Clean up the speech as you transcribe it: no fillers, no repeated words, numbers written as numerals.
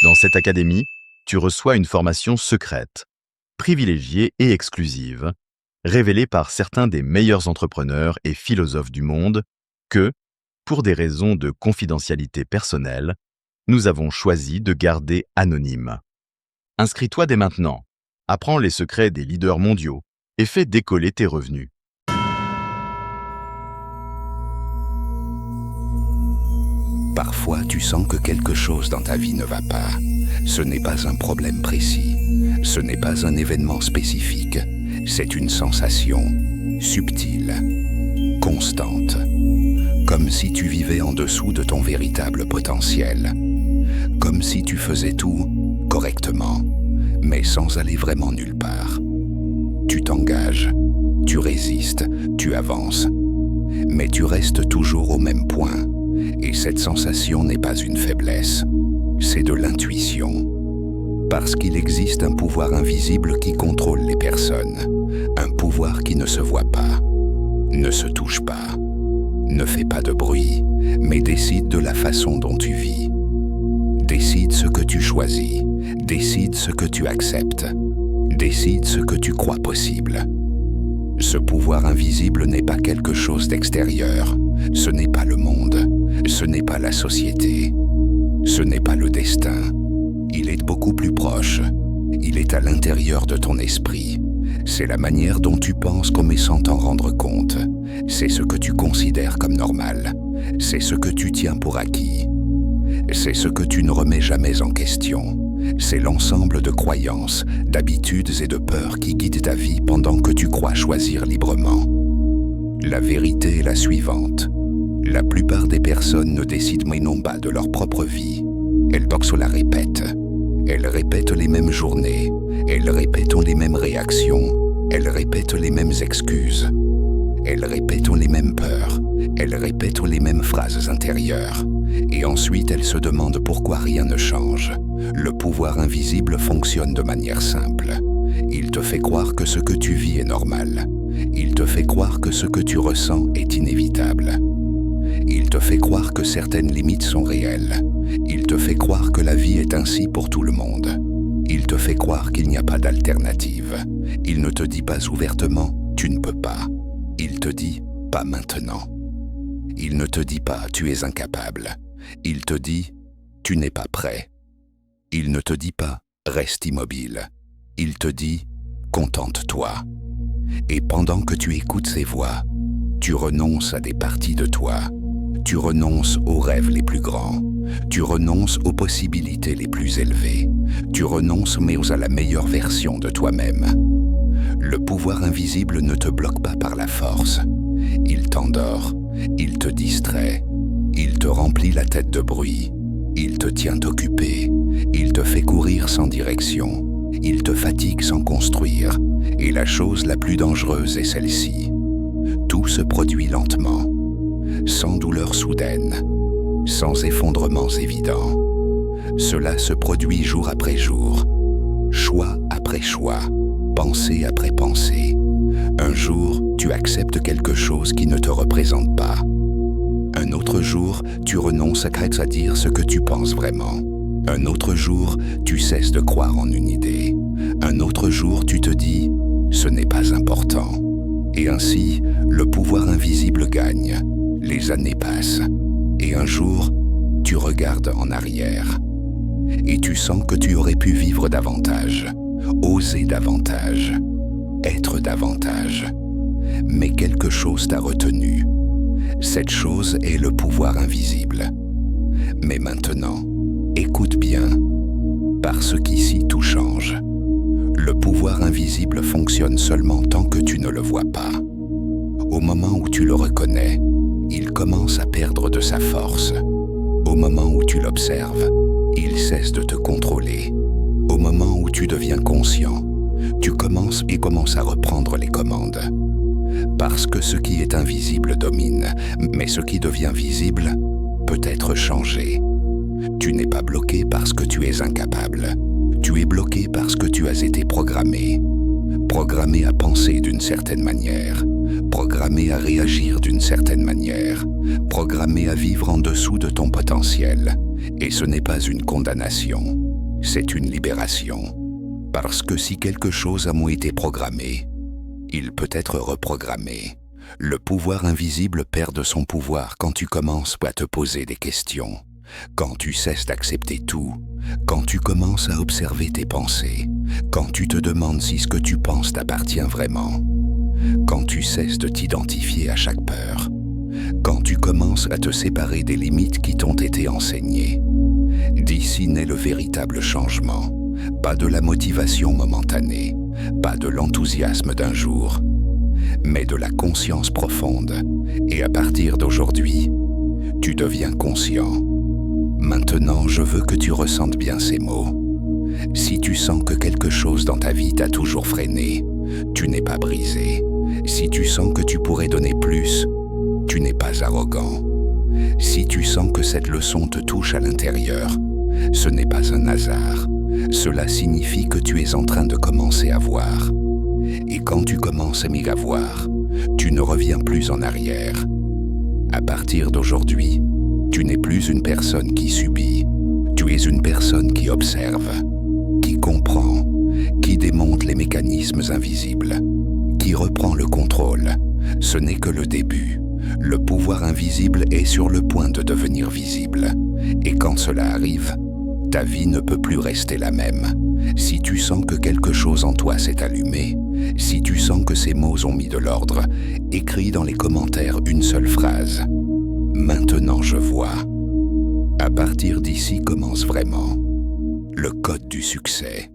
Dans cette académie, tu reçois une formation secrète, privilégiée et exclusive, révélée par certains des meilleurs entrepreneurs et philosophes du monde que, pour des raisons de confidentialité personnelle, nous avons choisi de garder anonyme. Inscris-toi dès maintenant, apprends les secrets des leaders mondiaux et fais décoller tes revenus. Parfois, tu sens que quelque chose dans ta vie ne va pas. Ce n'est pas un problème précis. Ce n'est pas un événement spécifique. C'est une sensation subtile, constante. Comme si tu vivais en dessous de ton véritable potentiel. Comme si tu faisais tout correctement, mais sans aller vraiment nulle part. Tu t'engages, tu résistes, tu avances. Mais tu restes toujours au même point. Et cette sensation n'est pas une faiblesse, c'est de l'intuition. Parce qu'il existe un pouvoir invisible qui contrôle les personnes. Un pouvoir qui ne se voit pas, ne se touche pas, ne fait pas de bruit, mais décide de la façon dont tu vis. Décide ce que tu choisis, décide ce que tu acceptes, décide ce que tu crois possible. Ce pouvoir invisible n'est pas quelque chose d'extérieur, ce n'est pas le monde, ce n'est pas la société, ce n'est pas le destin. Il est beaucoup plus proche, il est à l'intérieur de ton esprit. C'est la manière dont tu penses comme sans t'en rendre compte. C'est ce que tu considères comme normal, c'est ce que tu tiens pour acquis. C'est ce que tu ne remets jamais en question. C'est l'ensemble de croyances, d'habitudes et de peurs qui guident ta vie pendant que tu crois choisir librement. La vérité est la suivante. La plupart des personnes ne décident mais non pas de leur propre vie. Elles se la répètent. Elles répètent les mêmes journées. Elles répètent les mêmes réactions. Elles répètent les mêmes excuses. Elles répètent les mêmes peurs. Elles répètent les mêmes phrases intérieures. Et ensuite, elles se demandent pourquoi rien ne change. Le pouvoir invisible fonctionne de manière simple. Il te fait croire que ce que tu vis est normal. Il te fait croire que ce que tu ressens est inévitable. Il te fait croire que certaines limites sont réelles. Il te fait croire que la vie est ainsi pour tout le monde. Il te fait croire qu'il n'y a pas d'alternative. Il ne te dit pas ouvertement « tu ne peux pas ». Il te dit « pas maintenant ». Il ne te dit pas « tu es incapable ». Il te dit « tu n'es pas prêt ». Il ne te dit pas « reste immobile ». Il te dit « contente-toi ». Et pendant que tu écoutes ces voix, tu renonces à des parties de toi. Tu renonces aux rêves les plus grands. Tu renonces aux possibilités les plus élevées. Tu renonces mais à la meilleure version de toi-même. Le pouvoir invisible ne te bloque pas par la force. Il t'endort, il te distrait, il te remplit la tête de bruit, il te tient occupé, il te fait courir sans direction, il te fatigue sans construire. Et la chose la plus dangereuse est celle-ci. Tout se produit lentement, sans douleur soudaine, sans effondrements évidents. Cela se produit jour après jour, choix après choix, pensée après pensée. Un jour, tu acceptes quelque chose qui ne te représente pas. Un autre jour, tu renonces à dire ce que tu penses vraiment. Un autre jour, tu cesses de croire en une idée. Un autre jour, tu te dis « ce n'est pas important ». Et ainsi, le pouvoir invisible gagne. Les années passent. Et un jour, tu regardes en arrière. Et tu sens que tu aurais pu vivre davantage, oser davantage, être davantage. Mais quelque chose t'a retenu. Cette chose est le pouvoir invisible. Mais maintenant, écoute bien, parce qu'ici tout change. Le pouvoir invisible fonctionne seulement tant que tu ne le vois pas. Au moment où tu le reconnais, il commence à perdre de sa force. Au moment où tu l'observes, il cesse de te contrôler. Au moment où tu deviens conscient, tu commences à reprendre les commandes. Parce que ce qui est invisible domine, mais ce qui devient visible peut être changé. Tu n'es pas bloqué parce que tu es incapable. Tu es bloqué parce que tu as été programmé. Programmé à penser d'une certaine manière. Programmé à réagir d'une certaine manière. Programmé à vivre en dessous de ton potentiel. Et ce n'est pas une condamnation. c'est une libération. Parce que si quelque chose a moins été programmé, il peut être reprogrammé. Le pouvoir invisible perd de son pouvoir quand tu commences à te poser des questions, quand tu cesses d'accepter tout, quand tu commences à observer tes pensées, quand tu te demandes si ce que tu penses t'appartient vraiment, quand tu cesses de t'identifier à chaque peur, quand tu commences à te séparer des limites qui t'ont été enseignées. D'ici naît le véritable changement, pas de la motivation momentanée, pas de l'enthousiasme d'un jour, mais de la conscience profonde. Et à partir d'aujourd'hui, tu deviens conscient. Maintenant, je veux que tu ressentes bien ces mots. Si tu sens que quelque chose dans ta vie t'a toujours freiné, tu n'es pas brisé. Si tu sens que tu pourrais donner plus, tu n'es pas arrogant. Si tu sens que cette leçon te touche à l'intérieur, ce n'est pas un hasard. Cela signifie que tu es en train de commencer à voir. Et quand tu commences à voir, tu ne reviens plus en arrière. À partir d'aujourd'hui, tu n'es plus une personne qui subit. Tu es une personne qui observe, qui comprend, qui démonte les mécanismes invisibles, qui reprend le contrôle. Ce n'est que le début. Le pouvoir invisible est sur le point de devenir visible. Et quand cela arrive, ta vie ne peut plus rester la même. Si tu sens que quelque chose en toi s'est allumé, si tu sens que ces mots ont mis de l'ordre, écris dans les commentaires une seule phrase. Maintenant je vois. À partir d'ici commence vraiment le code du succès.